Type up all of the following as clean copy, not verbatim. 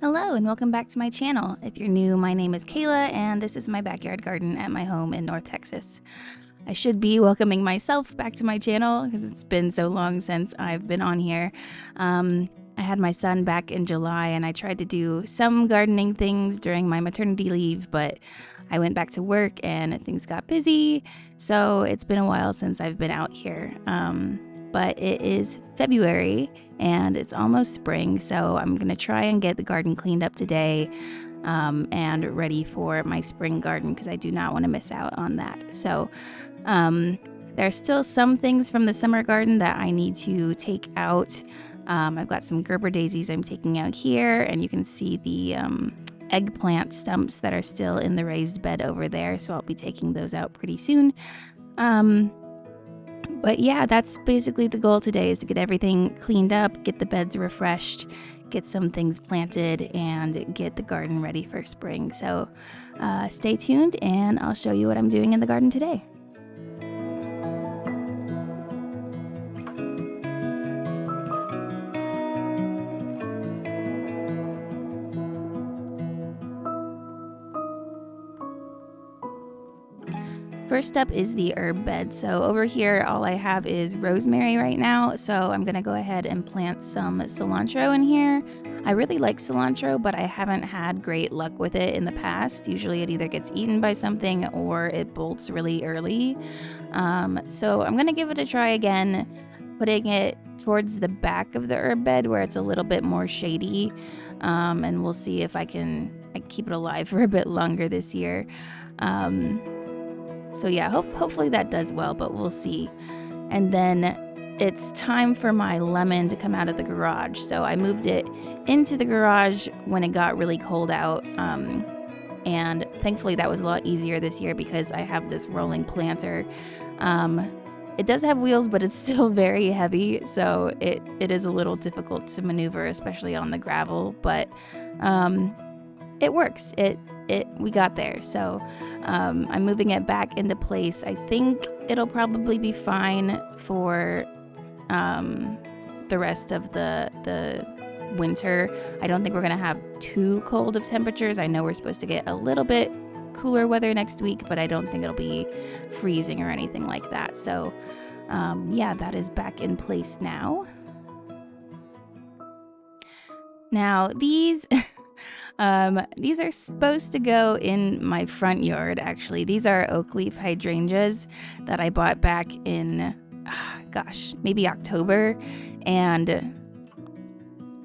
Hello and welcome back to my channel. If you're new, my name is Kayla and this is my backyard garden at my home in North Texas. I should be welcoming myself back to my channel because it's been so long since I've been on here. I had my son back in July and I tried to do some gardening things during my maternity leave, but I went back to work and things got busy, so it's been a while since I've been out here. But it is February and it's almost spring, so I'm gonna try and get the garden cleaned up today and ready for my spring garden because I do not want to miss out on that. So there's still some things from the summer garden that I need to take out. I've got some Gerber daisies I'm taking out here, and you can see the eggplant stumps that are still in the raised bed over there, so I'll be taking those out pretty soon. But yeah, that's basically the goal today, is to get everything cleaned up, get the beds refreshed, get some things planted, and get the garden ready for spring. So stay tuned and I'll show you what I'm doing in the garden today. First up is the herb bed. So over here, all I have is rosemary right now. So I'm gonna go ahead and plant some cilantro in here. I really like cilantro, but I haven't had great luck with it in the past. Usually it either gets eaten by something or it bolts really early. So I'm gonna give it a try again, putting it towards the back of the herb bed where it's a little bit more shady. And we'll see if I can keep it alive for a bit longer this year. So yeah, hopefully that does well, but we'll see. And then it's time for my lemon to come out of the garage. So I moved it into the garage when it got really cold out. And thankfully that was a lot easier this year because I have this rolling planter. It does have wheels, but it's still very heavy. So it is a little difficult to maneuver, especially on the gravel, but it works. We got there. So I'm moving it back into place. I think it'll probably be fine for the rest of the winter. I don't think we're gonna have too cold of temperatures. I know we're supposed to get a little bit cooler weather next week, but I don't think it'll be freezing or anything like that. So yeah, that is back in place now. Now these these are supposed to go in my front yard, actually. These are oak leaf hydrangeas that I bought back in, maybe October. And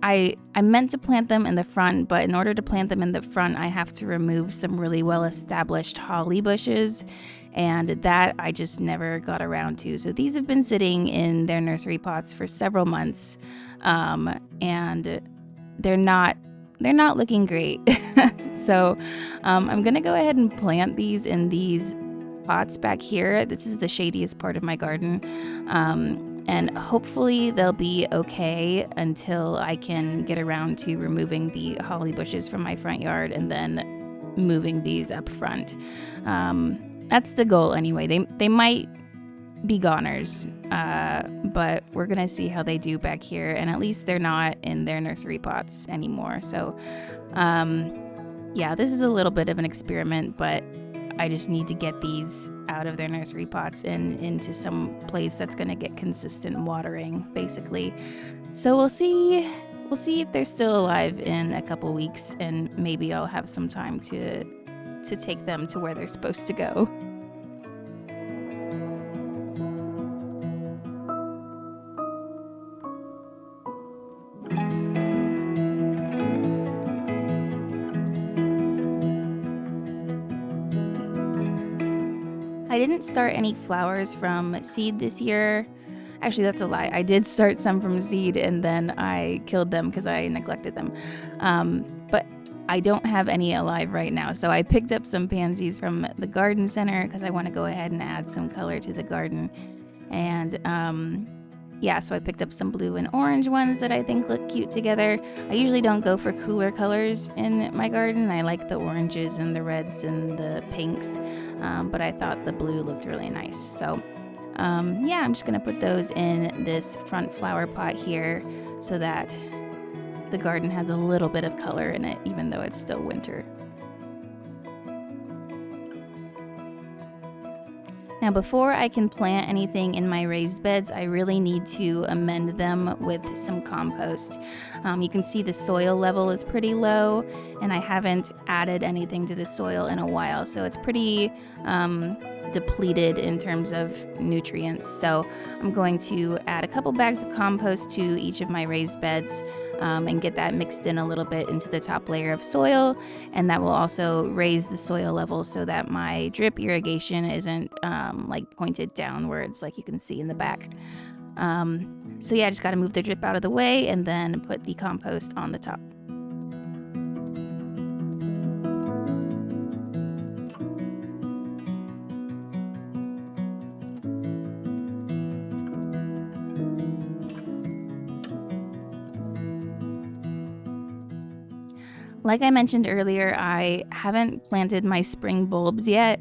I meant to plant them in the front, but in order to plant them in the front, I have to remove some really well-established holly bushes. And that I just never got around to. So these have been sitting in their nursery pots for several months. And they're not looking great. So I'm gonna go ahead and plant these in these pots back here. This is the shadiest part of my garden. And hopefully they'll be okay until I can get around to removing the holly bushes from my front yard and then moving these up front. That's the goal anyway. They might be goners, but we're gonna see how they do back here, and at least they're not in their nursery pots anymore. So yeah, this is a little bit of an experiment, but I just need to get these out of their nursery pots and into some place that's gonna get consistent watering, basically. So we'll see if they're still alive in a couple weeks, and maybe I'll have some time to take them to where they're supposed to go. I didn't start any flowers from seed this year. Actually, that's a lie. I did start some from seed and then I killed them because I neglected them. But I don't have any alive right now. So I picked up some pansies from the garden center because I want to go ahead and add some color to the garden. And yeah, so I picked up some blue and orange ones that I think look cute together. I usually don't go for cooler colors in my garden. I like the oranges and the reds and the pinks, but I thought the blue looked really nice. So yeah, I'm just gonna put those in this front flower pot here so that the garden has a little bit of color in it, even though it's still winter. Now, before I can plant anything in my raised beds, I really need to amend them with some compost. You can see the soil level is pretty low, and I haven't added anything to the soil in a while, so it's pretty depleted in terms of nutrients. So I'm going to add a couple bags of compost to each of my raised beds and get that mixed in a little bit into the top layer of soil, and that will also raise the soil level so that my drip irrigation isn't like pointed downwards like you can see in the back. So yeah, I just got to move the drip out of the way and then put the compost on the top. Like I mentioned earlier, I haven't planted my spring bulbs yet,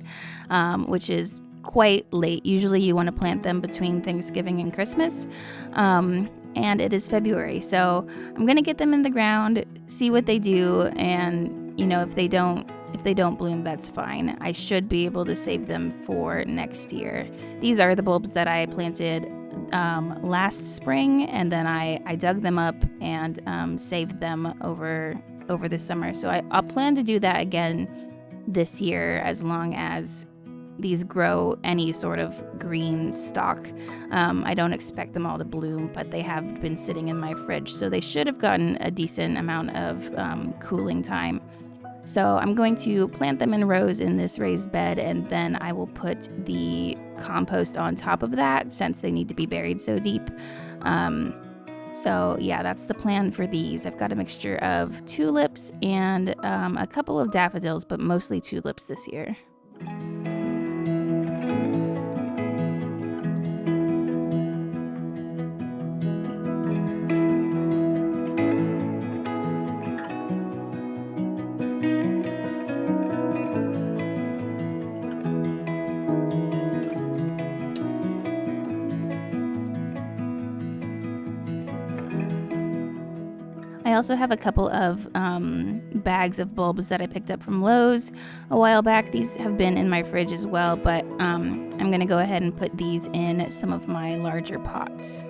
which is quite late. Usually you want to plant them between Thanksgiving and Christmas, and it is February. So I'm going to get them in the ground, see what they do, and if they don't bloom, that's fine. I should be able to save them for next year. These are the bulbs that I planted last spring, and then I dug them up and saved them over the summer. So I'll plan to do that again this year as long as these grow any sort of green stalk. I don't expect them all to bloom, but they have been sitting in my fridge, so they should have gotten a decent amount of cooling time. So I'm going to plant them in rows in this raised bed, and then I will put the compost on top of that since they need to be buried so deep. So yeah, that's the plan for these. I've got a mixture of tulips and a couple of daffodils, but mostly tulips this year. I also have a couple of bags of bulbs that I picked up from Lowe's a while back. These have been in my fridge as well, but I'm going to go ahead and put these in some of my larger pots.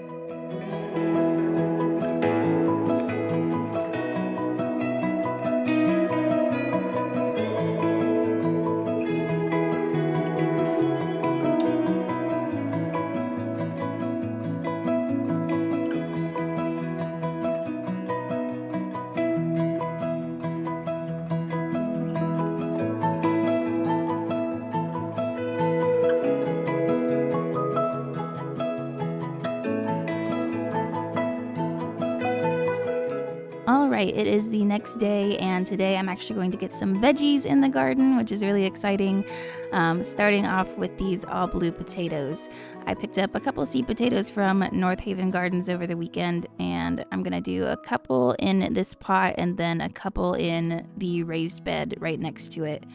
All right, it is the next day, and today I'm actually going to get some veggies in the garden, which is really exciting. Starting off with these all blue potatoes. I picked up a couple seed potatoes from North Haven Gardens over the weekend, and I'm going to do a couple in this pot and then a couple in the raised bed right next to it.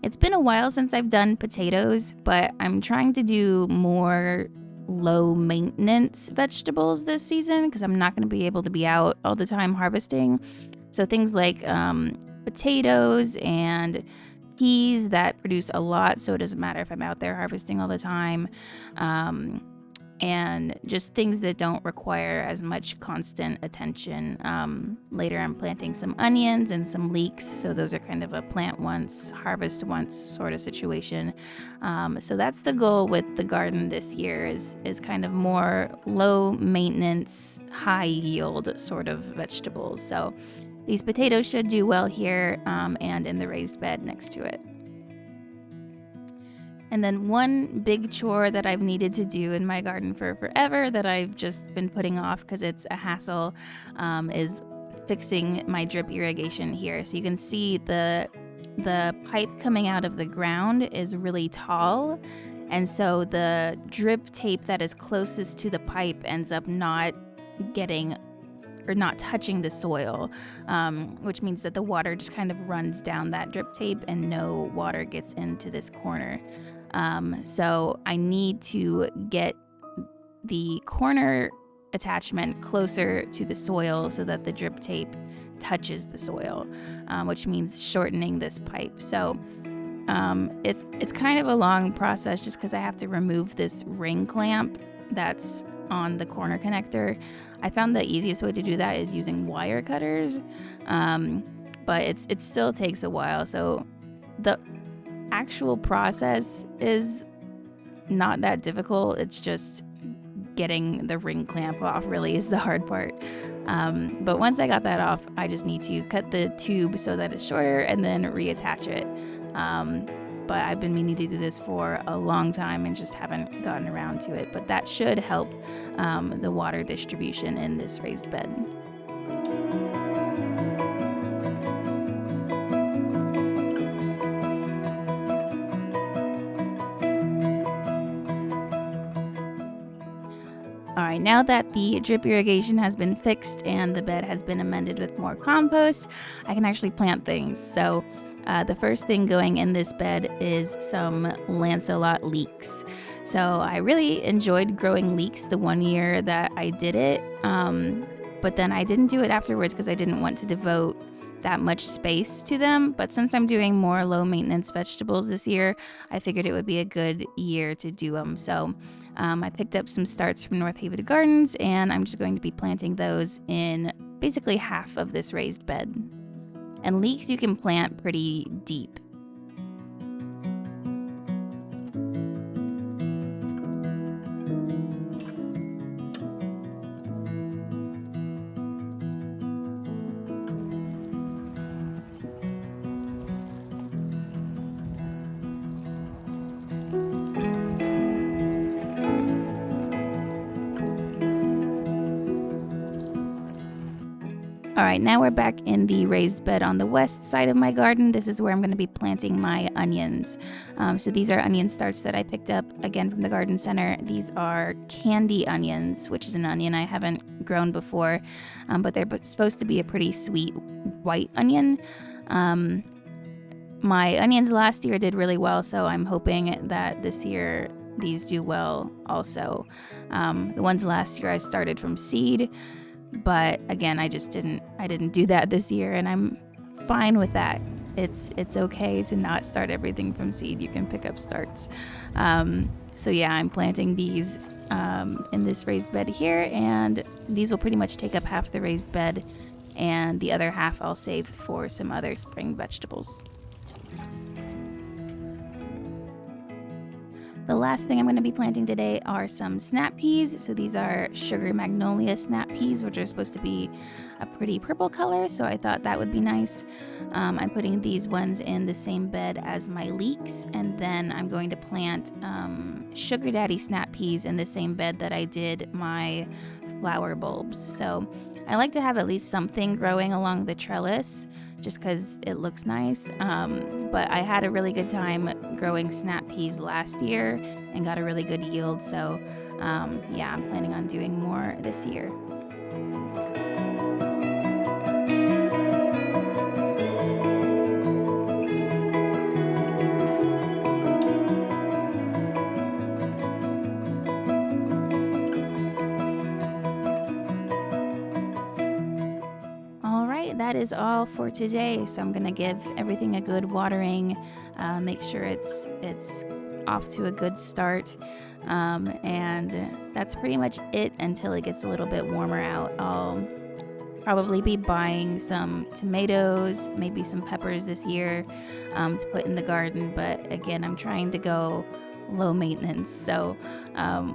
It's been a while since I've done potatoes, but I'm trying to do more low maintenance vegetables this season because I'm not going to be able to be out all the time harvesting. So things like potatoes and peas that produce a lot, so it doesn't matter if I'm out there harvesting all the time, and just things that don't require as much constant attention. Later I'm planting some onions and some leeks, so those are kind of a plant once, harvest once sort of situation. So that's the goal with the garden this year is kind of more low maintenance, high yield sort of vegetables. So these potatoes should do well here and in the raised bed next to it. And then one big chore that I've needed to do in my garden for forever that I've just been putting off because it's a hassle is fixing my drip irrigation here. So you can see the pipe coming out of the ground is really tall. And so the drip tape that is closest to the pipe ends up not touching the soil, which means that the water just kind of runs down that drip tape and no water gets into this corner. So I need to get the corner attachment closer to the soil so that the drip tape touches the soil, which means shortening this pipe. So it's kind of a long process just because I have to remove this ring clamp that's on the corner connector. I found the easiest way to do that is using wire cutters, but it still takes a while. So the actual process is not that difficult. It's just getting the ring clamp off really is the hard part. But once I got that off, I just need to cut the tube so that it's shorter and then reattach it. But I've been meaning to do this for a long time and just haven't gotten around to it. But that should help the water distribution in this raised bed. All right, now that the drip irrigation has been fixed and the bed has been amended with more compost, I can actually plant things. So the first thing going in this bed is some Lancelot leeks. So I really enjoyed growing leeks the one year that I did it, but then I didn't do it afterwards because I didn't want to devote that much space to them. But since I'm doing more low maintenance vegetables this year, I figured it would be a good year to do them. So I picked up some starts from North Haven Gardens, and I'm just going to be planting those in basically half of this raised bed. And leeks you can plant pretty deep. All right, now we're back in the raised bed on the west side of my garden. This is where I'm going to be planting my onions. So these are onion starts that I picked up again from the garden center. These are candy onions, which is an onion I haven't grown before, but they're supposed to be a pretty sweet white onion. My onions last year did really well, so I'm hoping that this year these do well also. The ones last year I started from seed, but again, I didn't do that this year, and I'm fine with that. It's okay to not start everything from seed. You can pick up starts. So yeah, I'm planting these in this raised bed here, and these will pretty much take up half the raised bed, and the other half I'll save for some other spring vegetables. The last thing I'm going to be planting today are some snap peas. So these are sugar magnolia snap peas, which are supposed to be a pretty purple color. So I thought that would be nice. I'm putting these ones in the same bed as my leeks. And then I'm going to plant sugar daddy snap peas in the same bed that I did my flower bulbs. So I like to have at least something growing along the trellis, just because it looks nice. But I had a really good time growing snap peas last year and got a really good yield. So yeah, I'm planning on doing more this year. That is all for today. So I'm gonna give everything a good watering, make sure it's off to a good start, and that's pretty much it until it gets a little bit warmer out. I'll probably be buying some tomatoes, maybe some peppers this year to put in the garden, but again, I'm trying to go low maintenance, so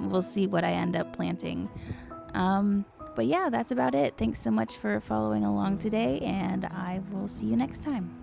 we'll see what I end up planting. But yeah, that's about it. Thanks so much for following along today, and I will see you next time.